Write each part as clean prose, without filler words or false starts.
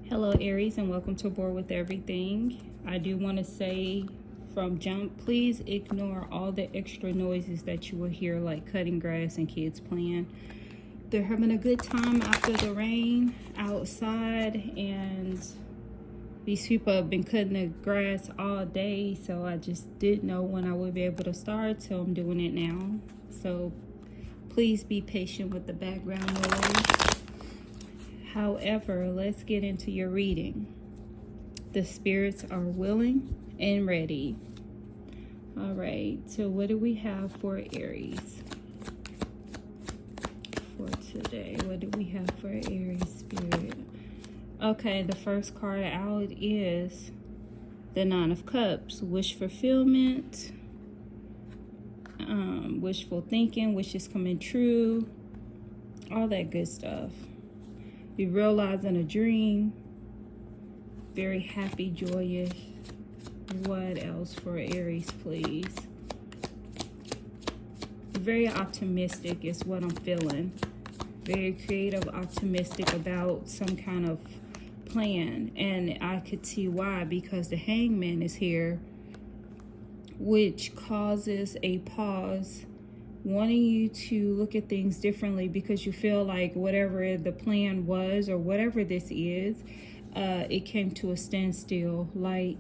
Hello, Aries, and welcome to Board with Everything. I do want to say from jump, please ignore all the extra noises that you will hear, like cutting grass and kids playing. They're having a good time after the rain outside, and these people have been cutting the grass all day, so I just didn't know when I would be able to start, so I'm doing it now. So please be patient with the background noise. However, let's get into your reading. The spirits are willing and ready. All right, so what do we have for Aries for today? What do we have for Aries spirit? Okay, the first card out is the Nine of Cups. Wish fulfillment, wishful thinking, wishes coming true, all that good stuff. You realizing a dream, very happy, joyous. What else for Aries, please? Very optimistic is what I'm feeling. Very creative, optimistic about some kind of plan. And I could see why, because the Hangman is here, which causes a pause, wanting you to look at things differently, because you feel like whatever the plan was or whatever this is, it came to a standstill, like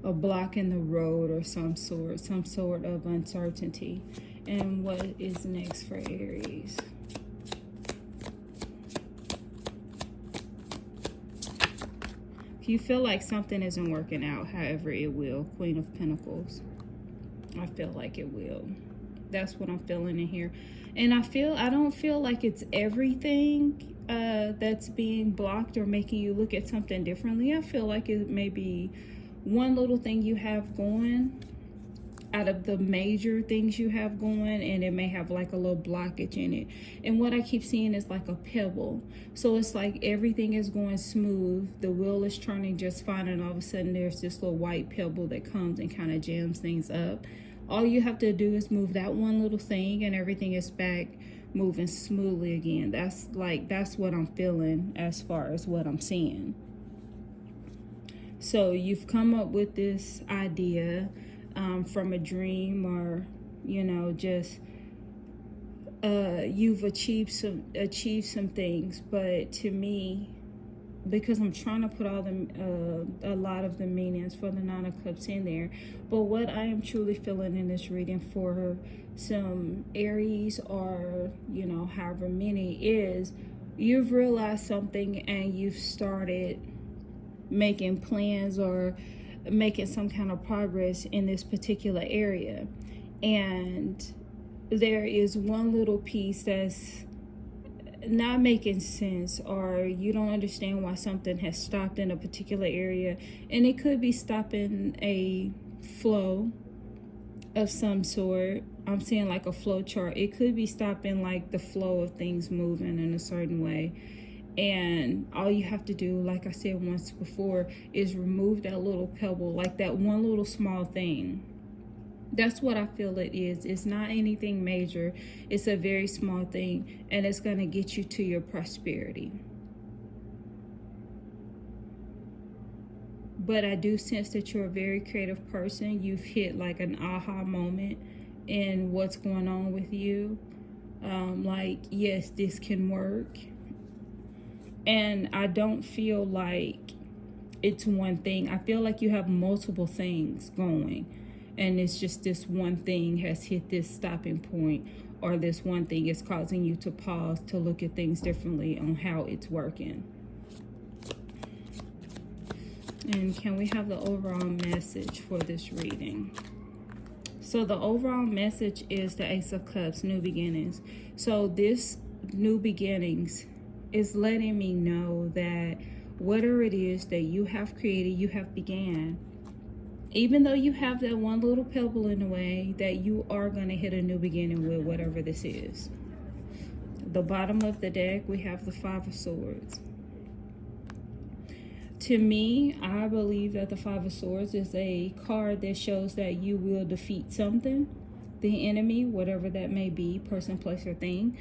a block in the road or some sort of uncertainty. And what is next for Aries? You feel like something isn't working out, however it will. Queen of Pentacles. I feel like it will. That's what I'm feeling in here. And I don't feel like it's everything that's being blocked or making you look at something differently. I feel like it may be one little thing you have going out of the major things you have going, and it may have like a little blockage in it. And what I keep seeing is like a pebble. So it's like everything is going smooth, the wheel is turning just fine, and all of a sudden there's this little white pebble that comes and kind of jams things up. All you have to do is move that one little thing and everything is back moving smoothly again. That's what I'm feeling as far as what I'm seeing. So you've come up with this idea from a dream, or just you've achieved some things. But to me, because I'm trying to put a lot of the meanings for the Nine of Cups in there, but what I am truly feeling in this reading for some Aries, or however many, is you've realized something and you've started making plans or making some kind of progress in this particular area, and there is one little piece that's not making sense, or you don't understand why something has stopped in a particular area. And it could be stopping a flow of some sort. I'm seeing like a flow chart. It could be stopping like the flow of things moving in a certain way. And all you have to do, like I said once before, is remove that little pebble, like that one little small thing. That's what I feel it is. It's not anything major. It's a very small thing, and it's going to get you to your prosperity. But I do sense that you're a very creative person. You've hit like an aha moment in what's going on with you. Like, yes, this can work. And I don't feel like it's one thing. I feel like you have multiple things going, and it's just this one thing has hit this stopping point, or this one thing is causing you to pause to look at things differently on how it's working. And can we have the overall message for this reading? So the overall message is the Ace of Cups, new beginnings. So this new beginnings is letting me know that whatever it is that you have created, you have began, even though you have that one little pebble in the way, that you are going to hit a new beginning with whatever this is. The bottom of the deck, we have the Five of Swords. To me, I believe that the Five of Swords is a card that shows that you will defeat something, the enemy, whatever that may be, person, place, or thing.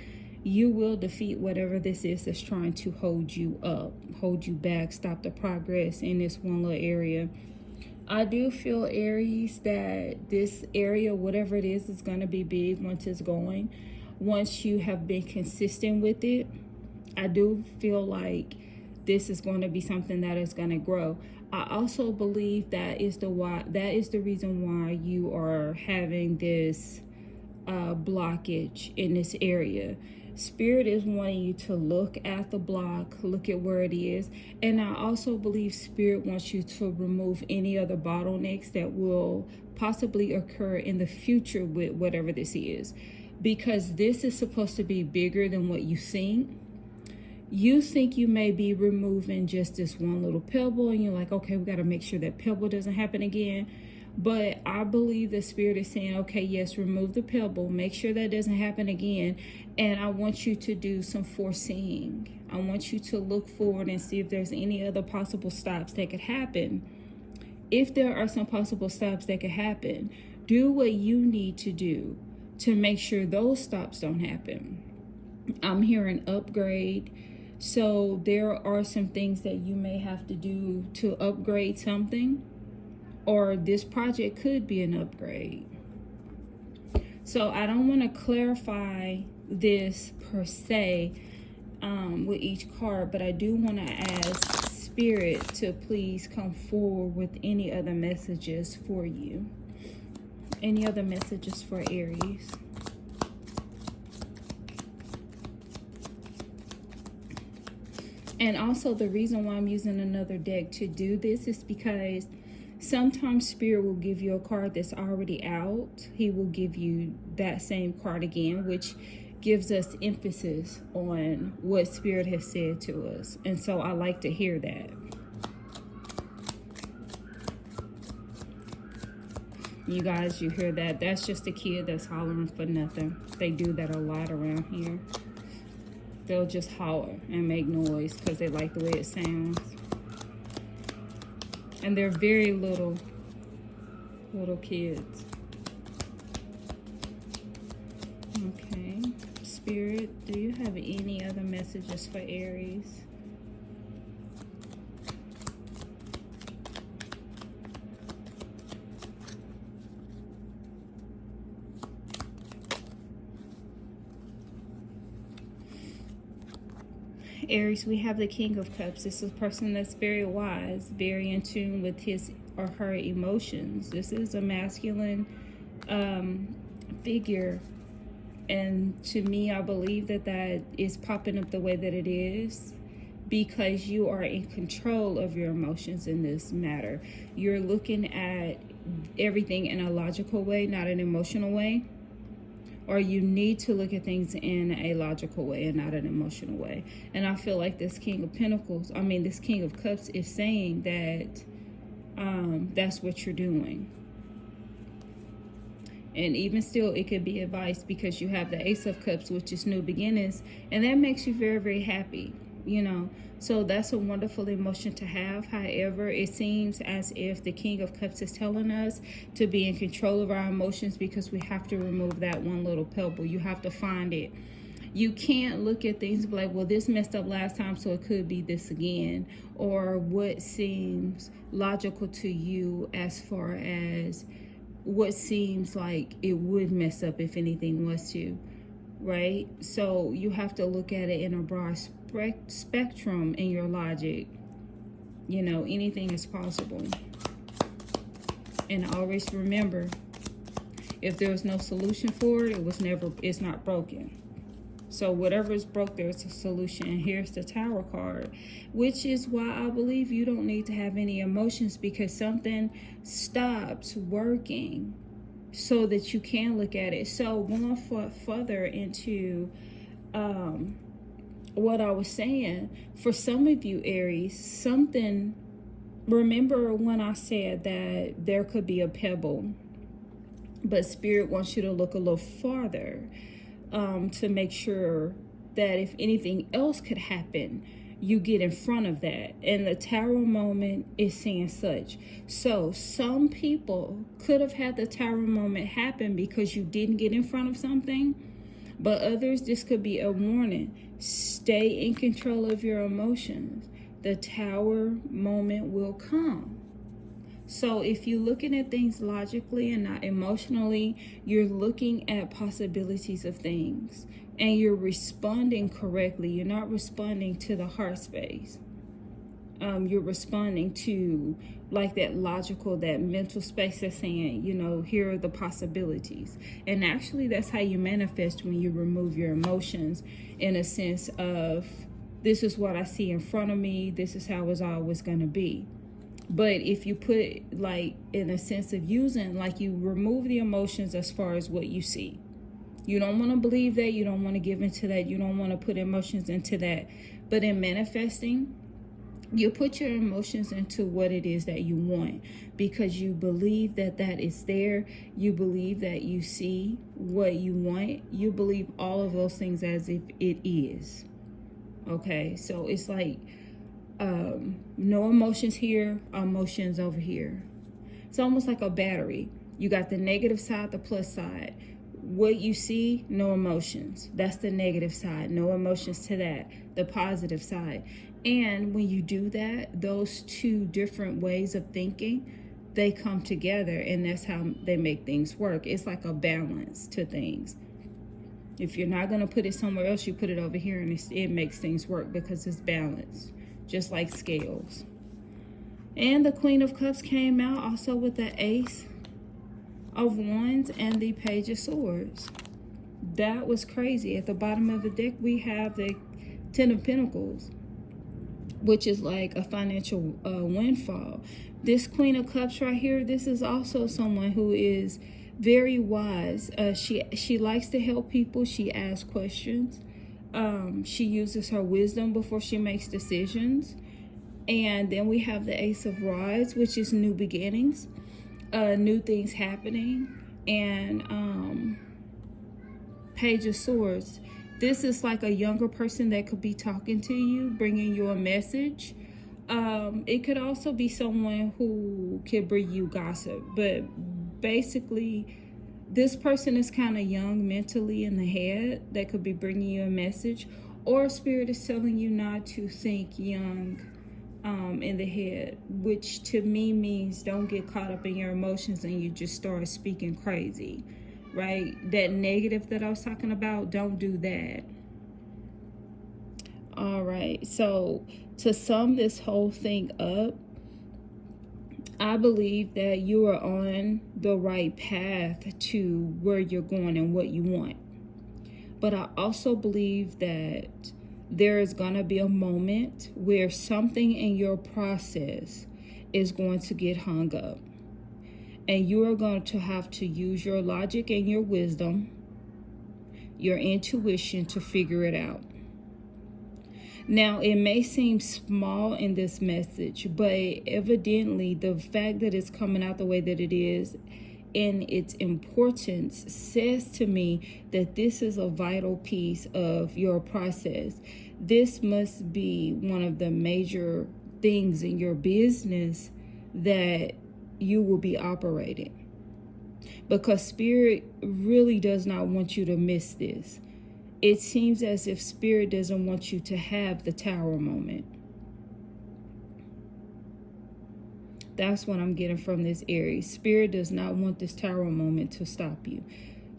you will defeat whatever this is that's trying to hold you up, hold you back, stop the progress in this one little area. I do feel, Aries, that this area, whatever it is going to be big once it's going. Once you have been consistent with it, I do feel like this is going to be something that is going to grow. I also believe that is the reason why you are having this blockage in this area. Spirit is wanting you to look at the block, look at where it is. And I also believe Spirit wants you to remove any other bottlenecks that will possibly occur in the future with whatever this is. Because this is supposed to be bigger than what you think. You think you may be removing just this one little pebble, and you're like, okay, we got to make sure that pebble doesn't happen again. But I believe the Spirit is saying, okay, yes, remove the pebble, make sure that doesn't happen again. And I want you to do some foreseeing. I want you to look forward and see if there's any other possible stops that could happen. If there are some possible stops that could happen, do what you need to do to make sure those stops don't happen. I'm hearing upgrade. So there are some things that you may have to do to upgrade something. Or this project could be an upgrade. So I don't want to clarify this per se with each card, but I do want to ask Spirit to please come forward with any other messages for you. Any other messages for Aries? And also the reason why I'm using another deck to do this is because sometimes Spirit will give you a card that's already out. He will give you that same card again, which gives us emphasis on what Spirit has said to us. And so I like to hear that. You guys, you hear that? That's just a kid that's hollering for nothing. They do that a lot around here. They'll just holler and make noise because they like the way it sounds. And they're very little kids. Okay. Spirit, do you have any other messages for Aries? Aries, we have the King of Cups. This is a person that's very wise, very in tune with his or her emotions. This is a masculine figure. And to me, I believe that that is popping up the way that it is because you are in control of your emotions in this matter. You're looking at everything in a logical way, not an emotional way. Or you need to look at things in a logical way and not an emotional way. And I feel like this King of Pentacles, this King of Cups is saying that that's what you're doing. And even still, it could be advice because you have the Ace of Cups, which is new beginnings. And that makes you very, very happy, So that's a wonderful emotion to have. However, it seems as if the King of Cups is telling us to be in control of our emotions because we have to remove that one little pebble. You have to find it. You can't look at things and be like, well, this messed up last time, so it could be this again. Or what seems logical to you as far as what seems like it would mess up if anything was to. Right? So you have to look at it in a broad spectrum in your logic. Anything is possible. And always remember, if there's no solution for it, it's not broken. So whatever is broke, there's a solution. And here's the Tower card, which is why I believe you don't need to have any emotions because something stops working so that you can look at it. So going further into what I was saying, for some of you, Aries, remember when I said that there could be a pebble, but Spirit wants you to look a little farther to make sure that if anything else could happen, you get in front of that. And the Tower moment is saying such. So some people could have had the Tower moment happen because you didn't get in front of something. But others, this could be a warning. Stay in control of your emotions. The Tower moment will come. So if you're looking at things logically and not emotionally, you're looking at possibilities of things and you're responding correctly. You're not responding to the heart space. You're responding to like that logical, that mental space that's saying, you know, here are the possibilities. And actually that's how you manifest when you remove your emotions, in a sense of, this is what I see in front of me, this is how it's always going to be. But if you put like in a sense of using, like you remove the emotions as far as what you see. You don't want to believe that, you don't want to give into that, you don't want to put emotions into that. But in manifesting, you put your emotions into what it is that you want, because you believe that that is there. You believe that you see what you want. You believe all of those things as if it is. Okay, so it's like no emotions here, emotions over here. It's almost like a battery. You got the negative side, the plus side. What you see, no emotions. That's the negative side. No emotions to that. The positive side. And when you do that, those two different ways of thinking, they come together, and that's how they make things work. It's like a balance to things. If you're not going to put it somewhere else, you put it over here, and it makes things work because it's balanced, just like scales. And the Queen of Cups came out also with the Ace of Wands and the Page of Swords. That was crazy. At the bottom of the deck, we have the Ten of Pentacles, which is like a financial windfall. This Queen of Cups right here, this is also someone who is very wise. She likes to help people. She asks questions. She uses her wisdom before she makes decisions. And then we have the Ace of Rods, which is new beginnings, new things happening. And Page of Swords. This is like a younger person that could be talking to you, bringing you a message. It could also be someone who could bring you gossip. But basically, this person is kind of young mentally in the head that could be bringing you a message. Or Spirit is telling you not to think young in the head, which to me means don't get caught up in your emotions and you just start speaking crazy. Right? That negative that I was talking about, don't do that. All right. So to sum this whole thing up, I believe that you are on the right path to where you're going and what you want. But I also believe that there is going to be a moment where something in your process is going to get hung up. And you are going to have to use your logic and your wisdom, your intuition to figure it out. Now, it may seem small in this message, but evidently the fact that it's coming out the way that it is and its importance says to me that this is a vital piece of your process. This must be one of the major things in your business that you will be operating, because Spirit really does not want you to miss this. It seems as if Spirit doesn't want you to have the Tower moment. That's what I'm getting from this Aries. Spirit does not want this Tower moment to stop you,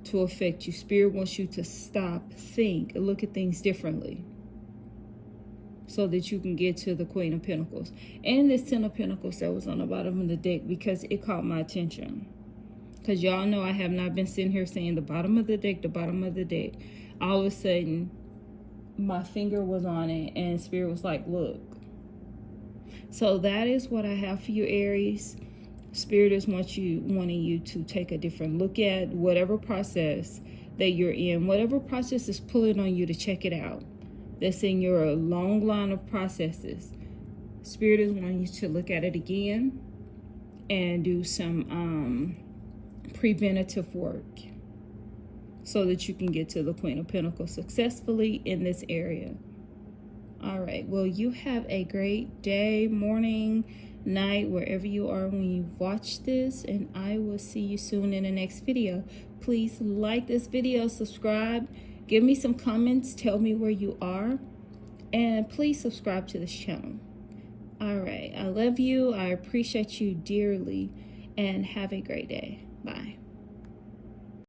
to affect you. Spirit wants you to stop, think, look at things differently, so that you can get to the Queen of Pentacles. And this Ten of Pentacles that was on the bottom of the deck, because it caught my attention. Because y'all know I have not been sitting here saying the bottom of the deck, the bottom of the deck. All of a sudden, my finger was on it and Spirit was like, look. So that is what I have for you, Aries. Spirit is wanting you to take a different look at whatever process that you're in. Whatever process is pulling on you to check it out. That's in your long line of processes. Spirit is wanting you to look at it again and do some preventative work so that you can get to the Queen of Pentacles successfully in this area. All right. Well, you have a great day, morning, night, wherever you are when you watch this, and I will see you soon in the next video. Please like this video, subscribe, Give me some comments. Tell me where you are. And please subscribe to this channel. All right. I love you. I appreciate you dearly. And have a great day. Bye.